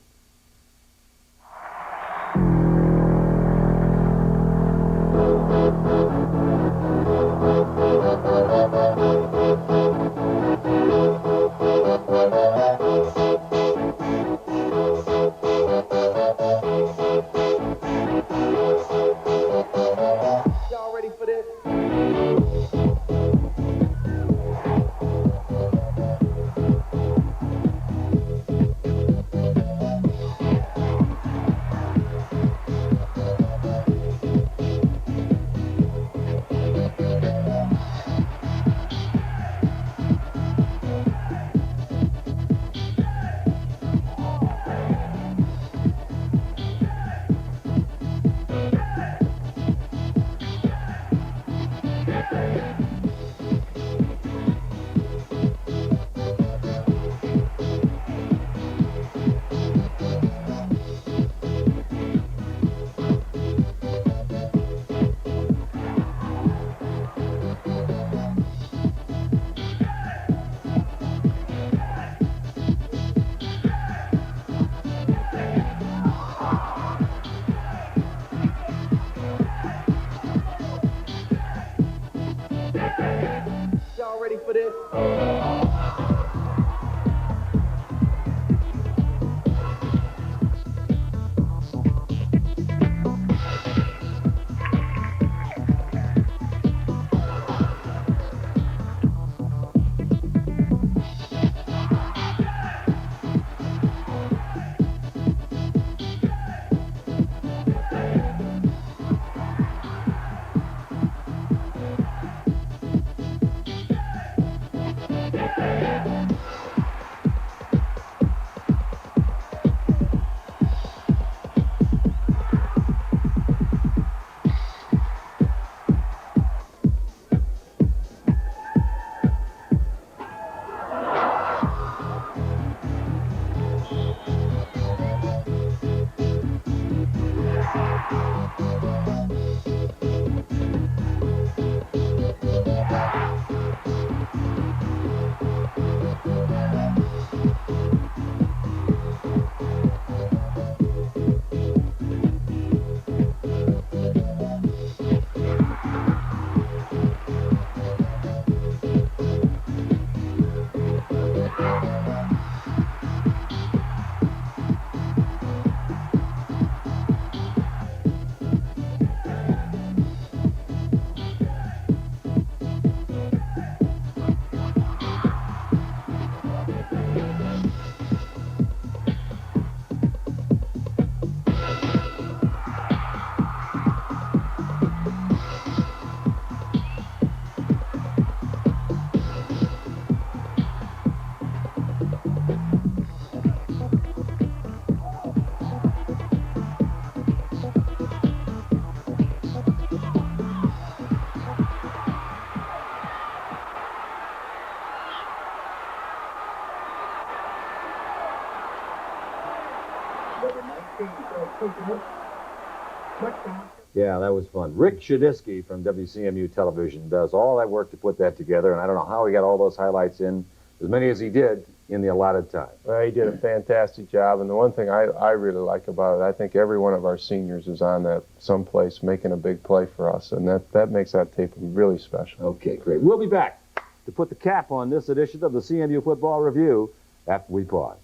Yeah, that was fun. Rick Shadisky from WCMU Television does all that work to put that together, and I don't know how he got all those highlights in, as many as he did, in the allotted time. Well, he did a fantastic job, and the one thing I really like about it, I think every one of our seniors is on that someplace making a big play for us, and that makes that tape really special. Okay, great. We'll be back to put the cap on this edition of the CMU Football Review after we pause.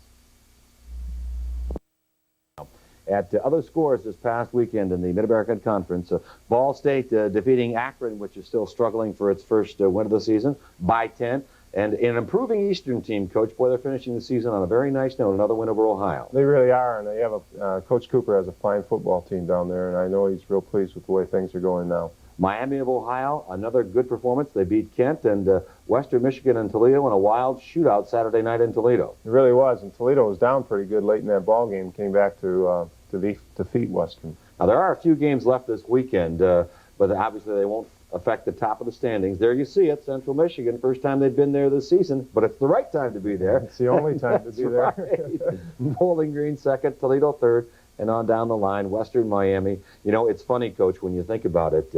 At other scores this past weekend in the Mid-American Conference, Ball State defeating Akron, which is still struggling for its first win of the season, by 10. And an improving Eastern team, Coach, boy, they're finishing the season on a very nice note, another win over Ohio. They really are, and they have Coach Cooper has a fine football team down there, and I know he's real pleased with the way things are going now. Miami of Ohio, another good performance. They beat Kent, and Western Michigan and Toledo in a wild shootout Saturday night in Toledo. It really was, and Toledo was down pretty good late in that ball game, came back to defeat Western. Now, there are a few games left this weekend, but obviously they won't affect the top of the standings. There you see it, Central Michigan, first time they've been there this season, but it's the right time to be there. It's the only time to be there. Right. Bowling Green second, Toledo third, and on down the line, Western Miami. You know, it's funny, Coach, when you think about it,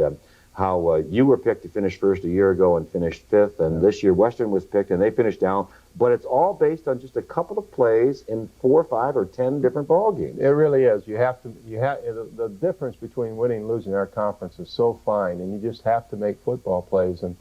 how you were picked to finish first a year ago and finished fifth, and this year Western was picked and they finished down, but it's all based on just a couple of plays in 4, 5, or 10 different ball games. It really is. The difference between winning and losing our conference is so fine, and you just have to make football plays, and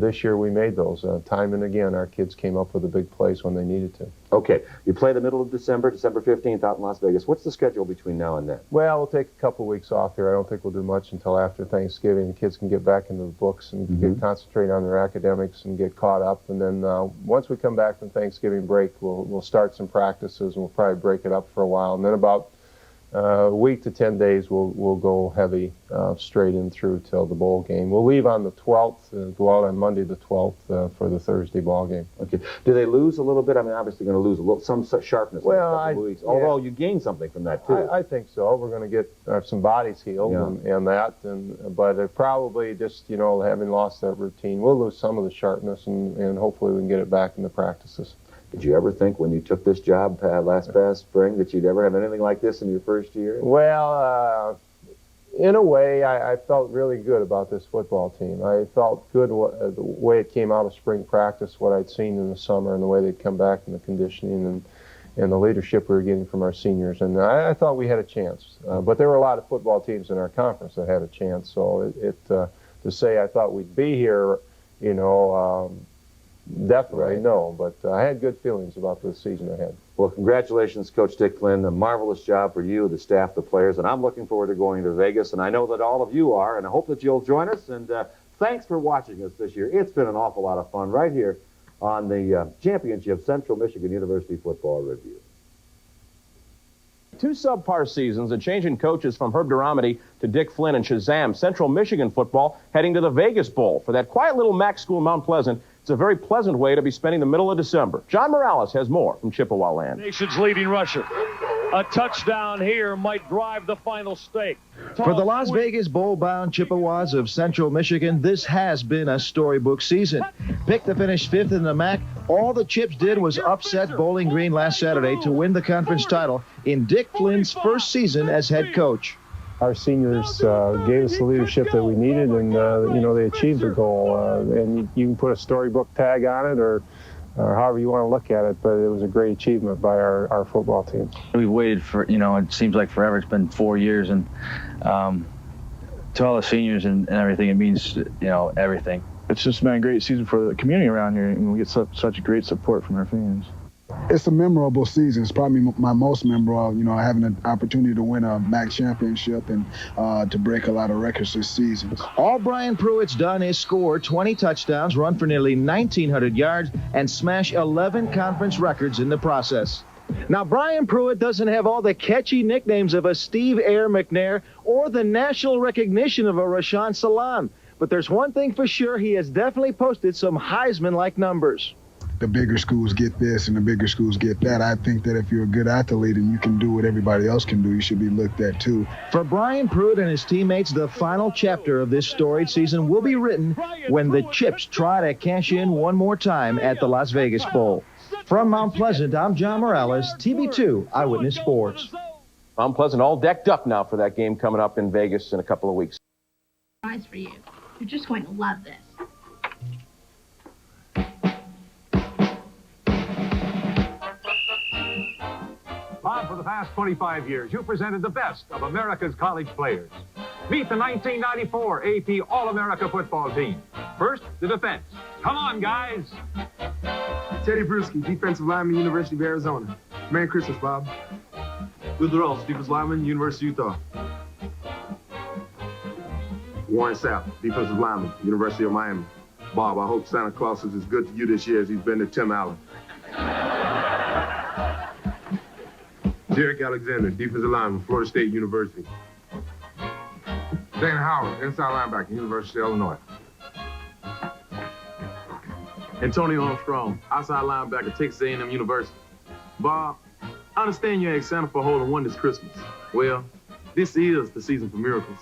this year we made those. Time and again, our kids came up with the big plays when they needed to. Okay, you play the middle of December, December 15th out in Las Vegas. What's the schedule between now and then? Well, we'll take a couple weeks off here. I don't think we'll do much until after Thanksgiving. The kids can get back into the books and concentrate on their academics and get caught up. And then once we come back from Thanksgiving break, we'll start some practices, and we'll probably break it up for a while. And then about a week to 10 days, we'll go heavy straight in through till the bowl game. We'll leave on the 12th, go out on Monday the 12th for the Thursday ball game. Okay. Do they lose a little bit? I mean, obviously going to lose a little, some sharpness in a couple of weeks, although you gain something from that, too. I think so. We're going to get some bodies healed and that, but it probably just, having lost that routine, we'll lose some of the sharpness, and hopefully we can get it back in the practices. Did you ever think when you took this job last past spring that you'd ever have anything like this in your first year? Well, in a way, I felt really good about this football team. I felt good the way it came out of spring practice, what I'd seen in the summer, and the way they'd come back in the conditioning and the leadership we were getting from our seniors. And I thought we had a chance. But there were a lot of football teams in our conference that had a chance. So to say I thought we'd be here, definitely, no, but I had good feelings about the season ahead. Well, congratulations, Coach Dick Flynn. A marvelous job for you, the staff, the players, and I'm looking forward to going to Vegas, and I know that all of you are, and I hope that you'll join us, and thanks for watching us this year. It's been an awful lot of fun right here on the Championship Central Michigan University Football Review. 2 subpar seasons, a change in coaches from Herb Duramity to Dick Flynn and Shazam. Central Michigan football heading to the Vegas Bowl for that quiet little MAC school in Mount Pleasant. It's a very pleasant way to be spending the middle of December. John Morales has more from Chippewa land. Nation's leading rusher. A touchdown here might drive the final stake. For the Las Vegas Bowl-bound Chippewas of Central Michigan, this has been a storybook season. Picked to finish 5th in the MAC, all the Chips did was upset Bowling Green last Saturday to win the conference title in Dick Flynn's first season as head coach. Our seniors gave us the leadership that we needed, and they achieved the goal. And you can put a storybook tag on it, or however you want to look at it, but it was a great achievement by our football team. We've waited for, it seems like forever. It's been 4 years, and to all the seniors and everything, it means, everything. It's just been a great season for the community around here, and we get such great support from our fans. It's a memorable season. It's probably my most memorable, having an opportunity to win a MAC championship and to break a lot of records this season. All Brian Pruitt's done is score 20 touchdowns, run for nearly 1,900 yards, and smash 11 conference records in the process. Now, Brian Pruitt doesn't have all the catchy nicknames of a Steve Air McNair or the national recognition of a Rashaan Salam. But there's one thing for sure, he has definitely posted some Heisman-like numbers. The bigger schools get this and the bigger schools get that. I think that if you're a good athlete and you can do what everybody else can do, you should be looked at too. For Brian Pruitt and his teammates, the final chapter of this storied season will be written when the Chips try to cash in one more time at the Las Vegas Bowl. From Mount Pleasant, I'm John Morales, TV2 Eyewitness Sports. Mount Pleasant all decked up now for that game coming up in Vegas in a couple of weeks. Surprise for you. You're just going to love this. Bob, for the past 25 years, you presented the best of America's college players. Meet the 1994 AP All-America football team. First, the defense. Come on, guys. Teddy Bruschi, defensive lineman, University of Arizona. Merry Christmas, Bob. Will Durrell, defensive lineman, University of Utah. Warren Sapp, defensive lineman, University of Miami. Bob, I hope Santa Claus is as good to you this year as he's been to Tim Allen. Derek Alexander, defensive lineman, Florida State University. Dan Howard, inside linebacker, University of Illinois. Antonio Armstrong, outside linebacker, Texas A&M University. Bob, I understand you asked Santa for holding one this Christmas. Well, this is the season for miracles.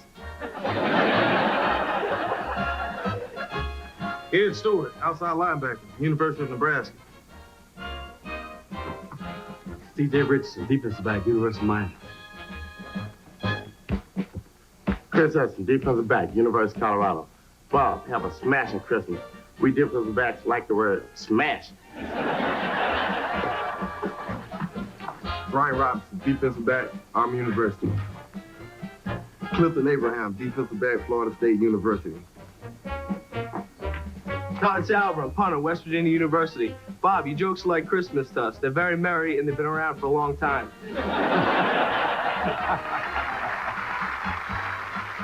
Ed Stewart, outside linebacker, University of Nebraska. C.J. Richardson, defensive back, University of Miami. Chris Hudson, defensive back, University of Colorado. Bob, have a smashing Christmas. We defensive backs like the word smash. Brian Robinson, defensive back, Army University. Clifton Abraham, defensive back, Florida State University. Todd Salver, punter, West Virginia University. Bob, your jokes are like Christmas to us. They're very merry and they've been around for a long time.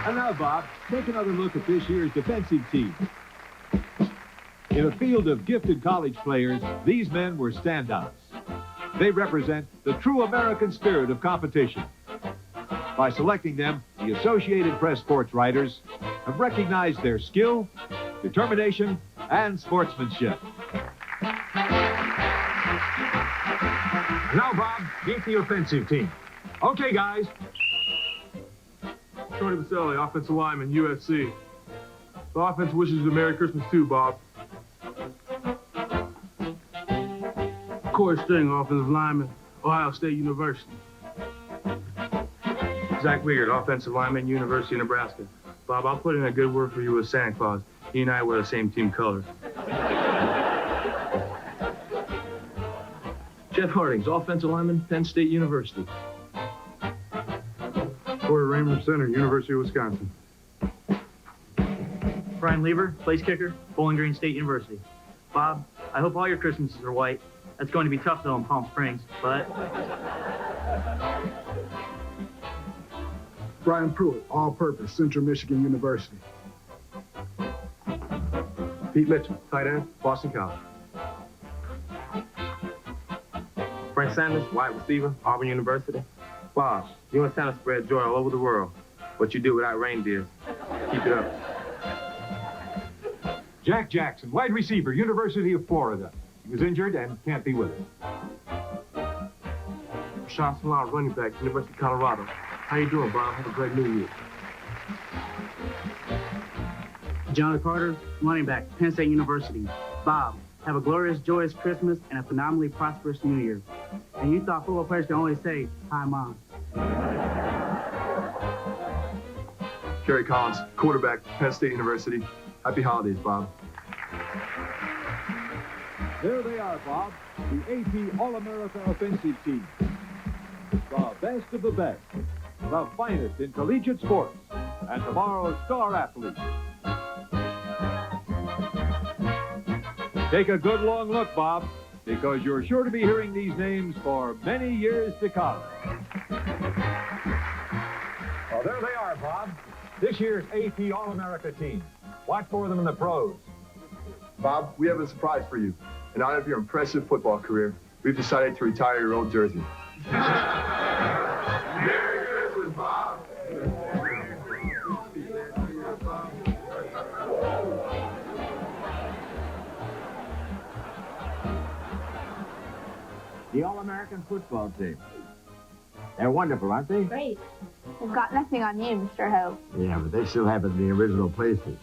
And now, Bob, take another look at this year's defensive team. In a field of gifted college players, these men were standouts. They represent the true American spirit of competition. By selecting them, the Associated Press sports writers have recognized their skill, determination, and sportsmanship. Now, Bob, meet the offensive team. Okay, guys. Tony Baselli, offensive lineman, USC. The offense wishes you a Merry Christmas too, Bob. Corey String, offensive lineman, Ohio State University. Zach Weird, offensive lineman, University of Nebraska. Bob, I'll put in a good word for you with Santa Claus. He and I wear the same team colors. Jeff Hardings, offensive lineman, Penn State University. Corey Raymond Center, University of Wisconsin. Brian Lieber, place kicker, Bowling Green State University. Bob, I hope all your Christmases are white. That's going to be tough, though, in Palm Springs, but... Brian Pruitt, all-purpose, Central Michigan University. Pete Mitchell, tight end, Boston College. Frank Sanders, wide receiver, Auburn University. Bob, you and Santa spread joy all over the world. What you do without reindeers. Keep it up. Jack Jackson, wide receiver, University of Florida. He was injured and can't be with us. Rashawn Salam, running back, University of Colorado. How you doing, Bob? Have a great New Year. Jonathan Carter, running back, Penn State University. Bob, have a glorious, joyous Christmas and a phenomenally prosperous New Year. And you thought football players can only say, hi, Mom. Kerry Collins, quarterback, Penn State University. Happy holidays, Bob. There they are, Bob, the AP All-America offensive team. The best of the best, the finest in collegiate sports, and tomorrow's star athletes. Take a good long look, Bob, because you're sure to be hearing these names for many years to come. Well, there they are, Bob, this year's AP All-America team. Watch for them in the pros. Bob, we have a surprise for you. In honor of your impressive football career, we've decided to retire your old jersey. Merry Christmas, Bob. The All-American football team. They're wonderful, aren't they? Great. They've got nothing on you, Mr. Ho. Yeah, but they still have it in the original places.